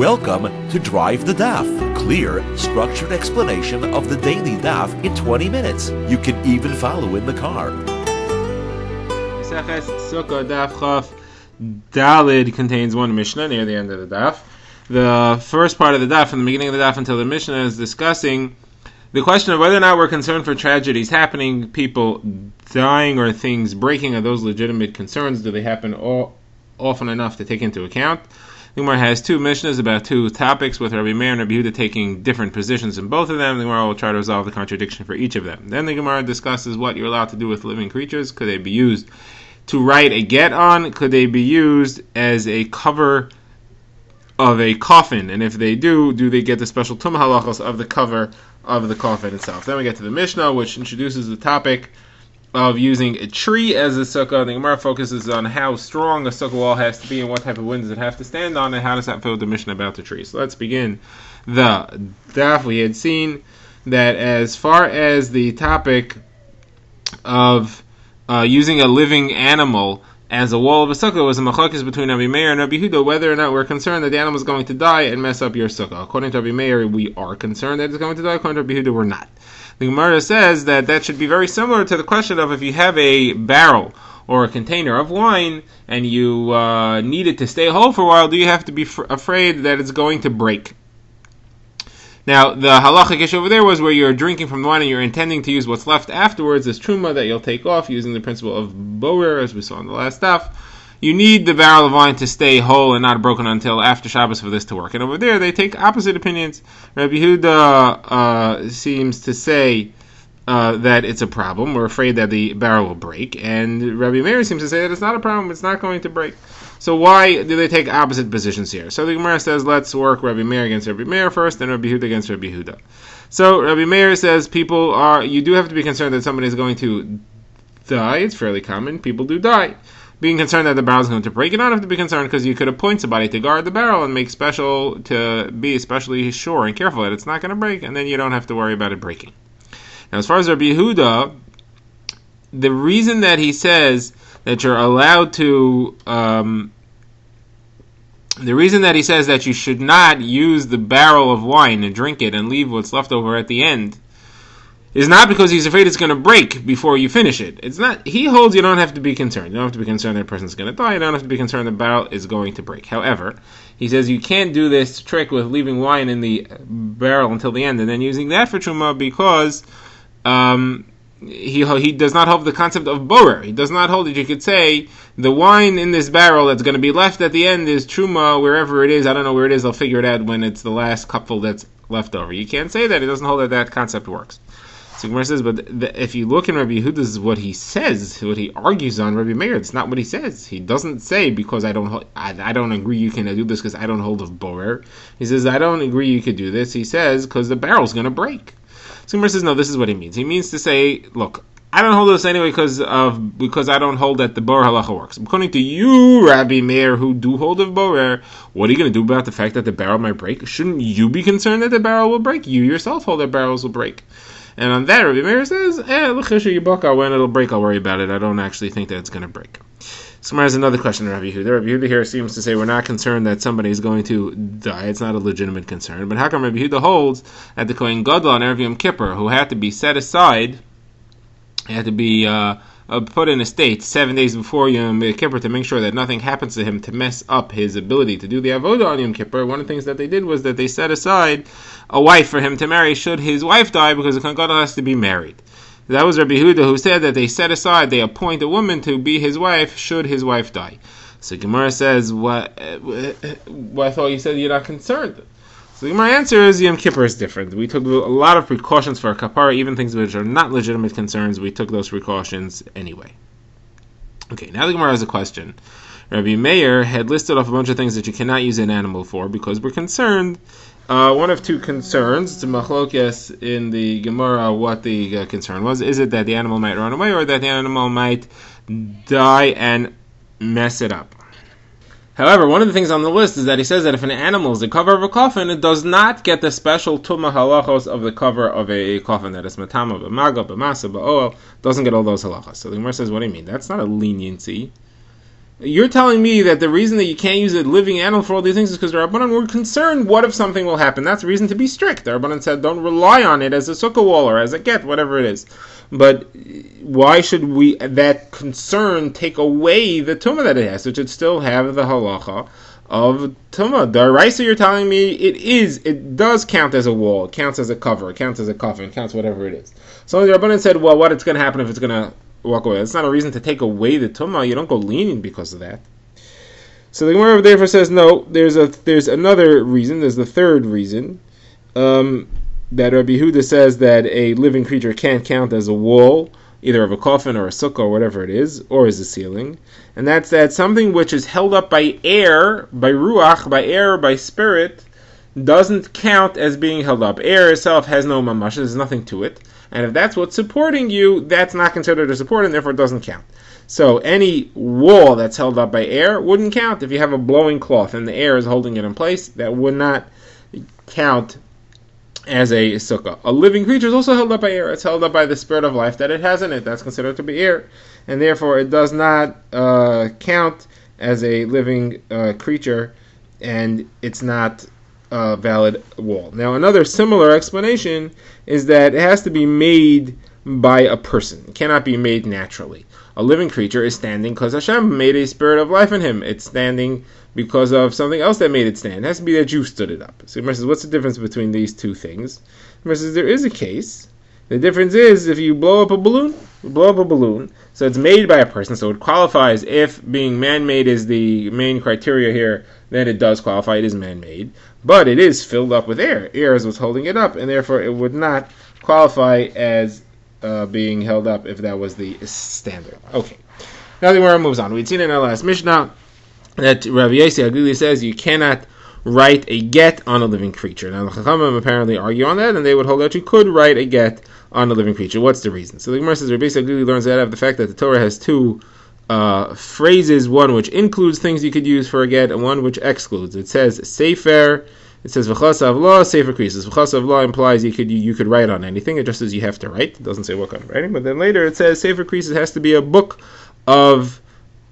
Welcome to Drive the Daf, clear, structured explanation of the daily Daf in 20 minutes. You can even follow in the car. Sukkah Daf Dalid contains one Mishnah near the end of the Daf. The first part of the Daf, from the beginning of the Daf until the Mishnah, is discussing the question of whether or not we're concerned for tragedies happening, people dying, or things breaking. Are those legitimate concerns? Do they happen often enough to take into account? The Gemara has two Mishnahs about two topics, with Rabbi Meir and Rabbi Yehuda taking different positions in both of them. The Gemara will try to resolve the contradiction for each of them. Then the Gemara discusses what you're allowed to do with living creatures. Could they be used to write a get on? Could they be used as a cover of a coffin? And if they do they get the special tumah halachos of the cover of the coffin itself? Then we get to the Mishnah, which introduces the topic of using a tree as a sukkah. The Gemara focuses on how strong a sukkah wall has to be and what type of wind does it have to stand on, and how does that fit with the Mishnah about the tree. So let's begin the Daf. We had seen that as far as the topic of using a living animal as a wall of a sukkah was a machlokes between Rabbi Meir and Rabbi Yehuda, whether or not we're concerned that the animal is going to die and mess up your sukkah. According to Rabbi Meir, we are concerned that it's going to die. According to Rabbi Yehuda, we're not. The Gemara says that should be very similar to the question of if you have a barrel or a container of wine and you need it to stay whole for a while, do you have to be afraid that it's going to break? Now, the halachic issue over there was where you're drinking from the wine and you're intending to use what's left afterwards as truma that you'll take off using the principle of borer, as we saw in the last stuff. You need the barrel of wine to stay whole and not broken until after Shabbos for this to work. And over there, they take opposite opinions. Rabbi Yehuda seems to say that it's a problem. We're afraid that the barrel will break. And Rabbi Meir seems to say that it's not a problem. It's not going to break. So why do they take opposite positions here? So the Gemara says, let's work Rabbi Meir against Rabbi Meir first, and Rabbi Yehuda against Rabbi Yehuda. So Rabbi Meir says you do have to be concerned that somebody is going to die. It's fairly common. People do die. Being concerned that the barrel is going to break, you don't have to be concerned because you could appoint somebody to guard the barrel and to be especially sure and careful that it's not going to break, and then you don't have to worry about it breaking. Now, as far as Rabbi Yehuda, the reason that he says that you're allowed to, the reason that he says that you should not use the barrel of wine and drink it and leave what's left over at the end is not because he's afraid it's going to break before you finish it. It's not. He holds you don't have to be concerned. You don't have to be concerned that a person's going to die. You don't have to be concerned the barrel is going to break. However, he says you can't do this trick with leaving wine in the barrel until the end and then using that for truma because he does not hold the concept of borer. He does not hold that you could say the wine in this barrel that's going to be left at the end is truma wherever it is. I don't know where it is. I'll figure it out when it's the last cupful that's left over. You can't say that. He doesn't hold that concept works. So Gemara says, but if you look in Rabbi Yehuda, this is what he says, what he argues on Rabbi Meir. It's not what he says. He doesn't say because I don't agree you can do this because I don't hold of borer. He says I don't agree you could do this. He says because the barrel's going to break. So Gemara says no, this is what he means. He means to say, look, I don't hold this anyway because I don't hold that the borer halacha works. According to you, Rabbi Meir, who do hold of borer, what are you going to do about the fact that the barrel might break? Shouldn't you be concerned that the barrel will break? You yourself hold that barrels will break. And on that, Rabbi Meir says, when it'll break, I'll worry about it. I don't actually think that it's going to break. So there's another question to Rabbi Yehuda. Rabbi Yehuda here seems to say we're not concerned that somebody is going to die. It's not a legitimate concern. But how come Rabbi Yehuda holds that the Kohen Gadol on Erev Yom Kippur, who had to be set aside, had to be put in a state 7 days before Yom Kippur to make sure that nothing happens to him to mess up his ability to do the avodah on Yom Kippur, one of the things that they did was that they set aside a wife for him to marry should his wife die, because the Kohen Gadol has to be married. That was Rabbi Yehuda who said that they appoint a woman to be his wife should his wife die. So Gemara says, what I thought you said you're not concerned. So my answer is Yom Kippur is different. We took a lot of precautions for a kapara, even things which are not legitimate concerns. We took those precautions anyway. Okay, now the Gemara has a question. Rabbi Meir had listed off a bunch of things that you cannot use an animal for because we're concerned. One of two concerns. It's a machlokes in the Gemara what the concern was. Is it that the animal might run away or that the animal might die and mess it up? However, one of the things on the list is that he says that if an animal is the cover of a coffin, it does not get the special tumah halachos of the cover of a coffin. That is matama, b'maga, b'masa, b'oel, doesn't get all those halachos. So the Gemara says, what do you mean? That's not a leniency. You're telling me that the reason that you can't use a living animal for all these things is because the Rabbanan were concerned, what if something will happen? That's a reason to be strict. The Rabbanan said, don't rely on it as a sukkah wall or as a get, whatever it is. But why should that concern take away the tumah that it has? It should still have the halacha of tumah. The Raisa, you're telling me it does count as a wall, it counts as a cover, it counts as a coffin, it counts whatever it is. So the Rabbanan said, well, what's going to happen if it's going to walk away? It's not a reason to take away the tumah. You don't go lenient because of that. So the Gemara therefore says, no, there's another reason, there's the third reason, that Rabbi Yehuda says that a living creature can't count as a wall, either of a coffin or a sukkah or whatever it is, or as a ceiling. And that's that something which is held up by air, by ruach, by air, by spirit, doesn't count as being held up. Air itself has no mamash, there's nothing to it. And if that's what's supporting you, that's not considered a support, and therefore it doesn't count. So any wall that's held up by air wouldn't count. If you have a blowing cloth and the air is holding it in place, that would not count as a sukkah. A living creature is also held up by air. It's held up by the spirit of life that it has in it. That's considered to be air. And therefore it does not count as a living creature, and it's not a valid wall. Now another similar explanation is that it has to be made by a person. It cannot be made naturally. A living creature is standing because Hashem made a spirit of life in him. It's standing because of something else that made it stand. It has to be that you stood it up. So Gemara says, what's the difference between these two things? Gemara says, there is a case. The difference is if you blow up a balloon, so it's made by a person, so it qualifies. If being man-made is the main criteria here, then it does qualify. It is man-made. But it is filled up with air. Air is what's holding it up, and therefore it would not qualify as being held up if that was the standard. Okay. Now the Gemara moves on. We'd seen in our last Mishnah that Rabbi Yossi Aglili says you cannot write a get on a living creature. Now the Chachamim apparently argue on that, and they would hold that you could write a get on a living creature. What's the reason? So the Gemara says Rabbi Yossi Aglili learns that out of the fact that the Torah has two phrases, one which includes things you could use for a get, and one which excludes. It says sefer. It says v'chasav law, sefer krisis. V'chasav law implies you could write on anything. It just says you have to write. It doesn't say what kind of writing. But then later it says sefer krisis has to be a book of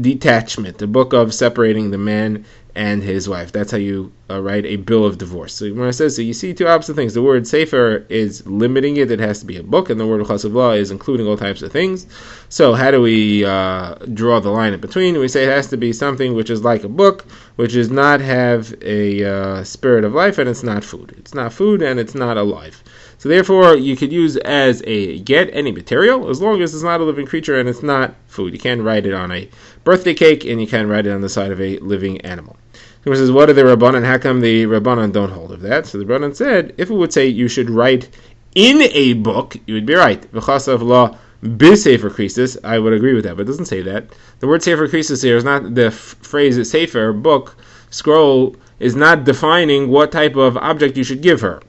detachment, a book of separating the man and his wife. That's how you write a bill of divorce. So when it says, so you see two opposite things. The word sefer is limiting it has to be a book, and the word v'chasav law is including all types of things. So how do we draw the line in between? We say it has to be something which is like a book, which does not have a spirit of life, and it's not food. It's not food, and it's not alive. So therefore, you could use as a get any material, as long as it's not a living creature and it's not food. You can't write it on a birthday cake, and you can't write it on the side of a living animal. So says, what are the Rabbanan? How come the Rabbanan don't hold of that? So the Rabbanan said, if it would say you should write in a book, you would be right. V'chasav law b'sefer krisis, I would agree with that, but it doesn't say that. The word sefer krisis here is not the phrase sefer, book, scroll, is not defining what type of object you should give her.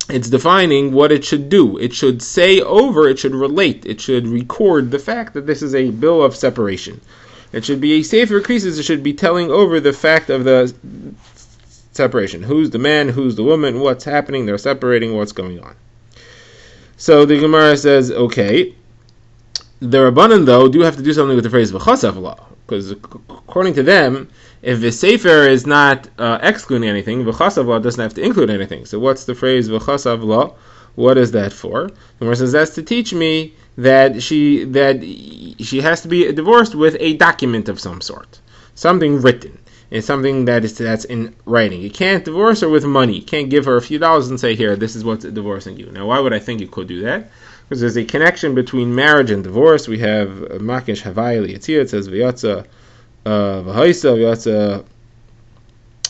It's defining what it should do. It should say over, it should relate, it should record the fact that this is a bill of separation. It should be a sefer krisis, it should be telling over the fact of the separation. Who's the man, who's the woman, what's happening, they're separating, what's going on. So the Gemara says, okay, the Rabbanan, though, do have to do something with the phrase v'chasav law, because according to them, if the sefer is not excluding anything, v'chasav law doesn't have to include anything. So what's the phrase v'chasav law? What is that for? The Gemara says that's to teach me that she has to be divorced with a document of some sort, something written. It's something that's in writing. You can't divorce her with money. You can't give her a few dollars and say, here, this is what's divorcing you. Now, why would I think you could do that? Because there's a connection between marriage and divorce. We have Makish Havai Liyatzir. It says V'yatza V'haisa V'yatza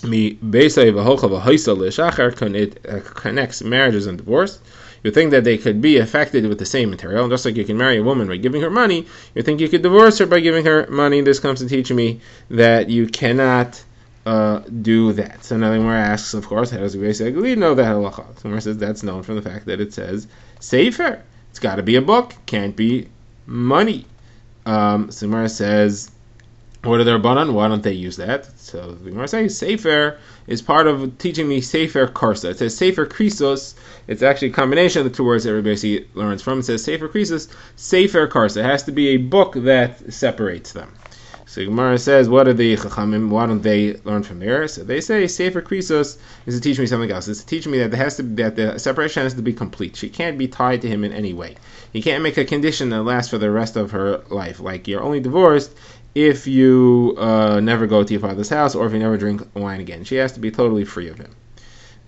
Mi Beisai V'hocha V'haisa L'shachar. It connects marriages and divorce. You think that they could be affected with the same material, and just like you can marry a woman by giving her money, you think you could divorce her by giving her money. This comes to teach me that you cannot do that. So now the Gemara asks, of course, how does Rabbi Yossi Aglili know that halacha? So the Gemara says that's known from the fact that it says sefer. It's got to be a book, can't be money. So the Gemara says, what are the Rabbanan? Why don't they use that? So the Gemara says sefer is part of teaching me sefer karsa. It says sefer krisos. It's actually a combination of the two words that Rabbi Yossi learns from. It says sefer krisos, sefer karsa. It has to be a book that separates them. So Gemara says, what are the Chachamim? Why don't they learn from there? So they say Sefer Krisos is to teach me something else. It's to teach me that that the separation has to be complete. She can't be tied to him in any way. He can't make a condition that lasts for the rest of her life. Like you're only divorced if you never go to your father's house or if you never drink wine again. She has to be totally free of him.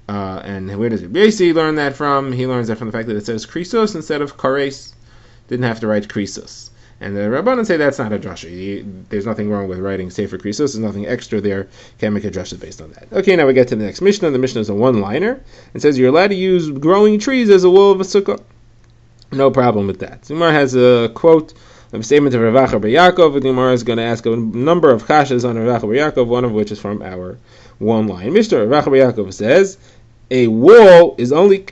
And where does Rebbeisi learn that from? He learns that from the fact that it says Krisos instead of Kares. Didn't have to write Krisos. And the Rabbanan say that's not a drasha. There's nothing wrong with writing Sefer Krisos. There's nothing extra there. Can't make a drasha based on that. Okay, now we get to the next Mishnah. The Mishnah is a one-liner. It says you're allowed to use growing trees as a wool of a sukkah. No problem with that. Zimar has a quote of a statement of Rav Acha bar Yaakov. The Gemara is going to ask a number of kashas on Rav Acha bar Yaakov, one of which is from our one-line Mishnah. Rav Acha bar Yaakov says a wall is only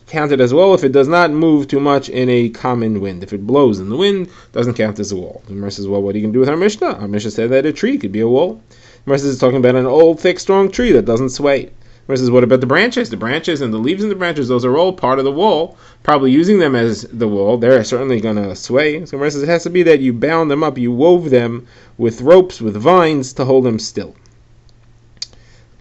counted as well if it does not move too much in a common wind. If it blows in the wind, it doesn't count as a wall. The Gemara says, well, what are you going to do with our Mishnah? Our Mishnah said that a tree could be a wall. The Gemara says it's talking about an old, thick, strong tree that doesn't sway. The Gemara says, what about the branches? The branches and the leaves in the branches, those are all part of the wall. Probably using them as the wall, they're certainly going to sway. So the Gemara says it has to be that you bound them up, you wove them with ropes, with vines to hold them still.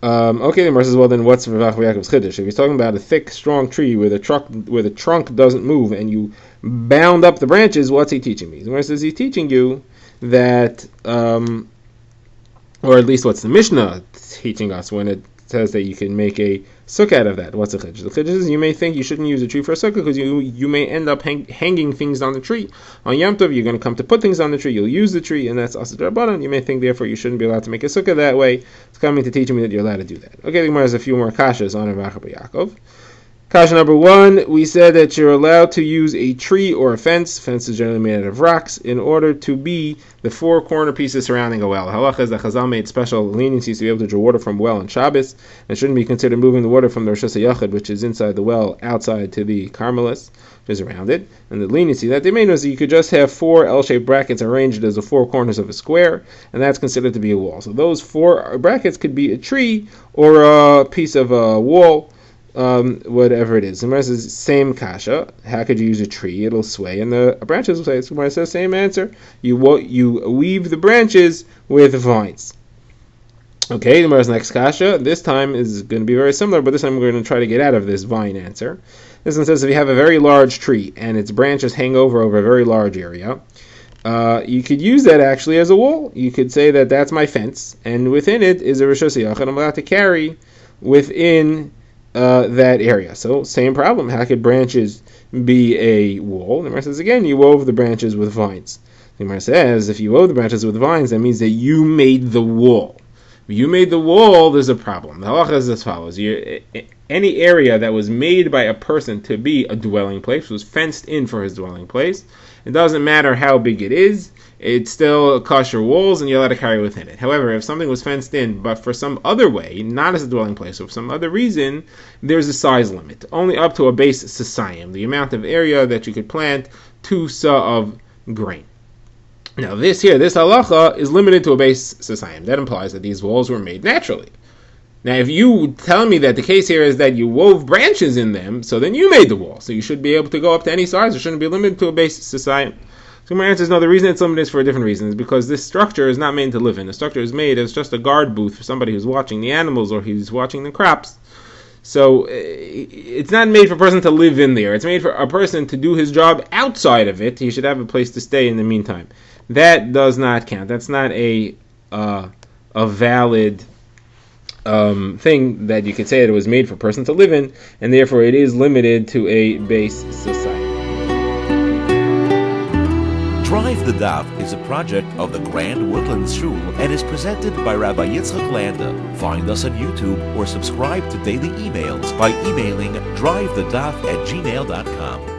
Okay, the Gemara says, well then what's Rav Acha bar Yaakov's chiddush? If he's talking about a thick, strong tree where the trunk doesn't move and you bound up the branches, what's he teaching me? The Gemara says he's teaching you that, or at least what's the Mishnah teaching us when it says that you can make a sukkah out of that. What's the chiddush? The chiddush is you may think you shouldn't use a tree for a sukkah because you may end up hanging things on the tree. On Yom Tov, you're going to come to put things on the tree. You'll use the tree, and that's asad rabbanan. You may think, therefore, you shouldn't be allowed to make a sukkah that way. It's coming to teach me that you're allowed to do that. Okay, the Gemara has a few more kashas on Rav Acha bar Yaakov. Kasha number one, we said that you're allowed to use a tree or a fence. Fence is generally made out of rocks in order to be the four corner pieces surrounding a well. Halacha is that Chazal made special leniencies to be able to draw water from a well on Shabbos. It shouldn't be considered moving the water from the Rosh Hashanah, which is inside the well, outside to the Carmelis, which is around it. And the leniency that they made was that you could just have four L-shaped brackets arranged as the four corners of a square, and that's considered to be a wall. So those four brackets could be a tree or a piece of a wall. Whatever it is. The Gemara says same kasha. How could you use a tree? It'll sway, and the branches will sway. The Gemara says same answer. You weave the branches with vines. Okay, the Gemara's next kasha. This time is going to be very similar, but this time we're going to try to get out of this vine answer. This one says if you have a very large tree and its branches hang over a very large area, you could use that actually as a wall. You could say that that's my fence, and within it is a Rosh Hashanah, and I'm allowed to carry within that area. So same problem. How could branches be a wall? The Gemara says again, you wove the branches with vines. The Gemara says if you wove the branches with vines, that means that you made the wall. If you made the wall, there's a problem. The halacha is as follows: any area that was made by a person to be a dwelling place, was fenced in for his dwelling place, it doesn't matter how big it is, it's still kosher walls and you're allowed to carry within it. However, if something was fenced in, but for some other way, not as a dwelling place, or for some other reason, there's a size limit. Only up to a base sasayim, the amount of area that you could plant 2 sa of grain. Now this halacha is limited to a base sasayim. That implies that these walls were made naturally. Now if you tell me that the case here is that you wove branches in them, so then you made the wall. So you should be able to go up to any size. It shouldn't be limited to a base sasayim. So my answer is no, the reason it's limited is for a different reason. It's because this structure is not made to live in. The structure is made as just a guard booth for somebody who's watching the animals or he's watching the crops. So it's not made for a person to live in there. It's made for a person to do his job outside of it. He should have a place to stay in the meantime. That does not count. That's not a valid thing that you could say that it was made for a person to live in, and therefore it is limited to a base society. Drive the Daf is a project of the Grand Woodlands Shul and is presented by Rabbi Yitzchak Landa. Find us on YouTube or subscribe to daily emails by emailing drivethedaf@gmail.com.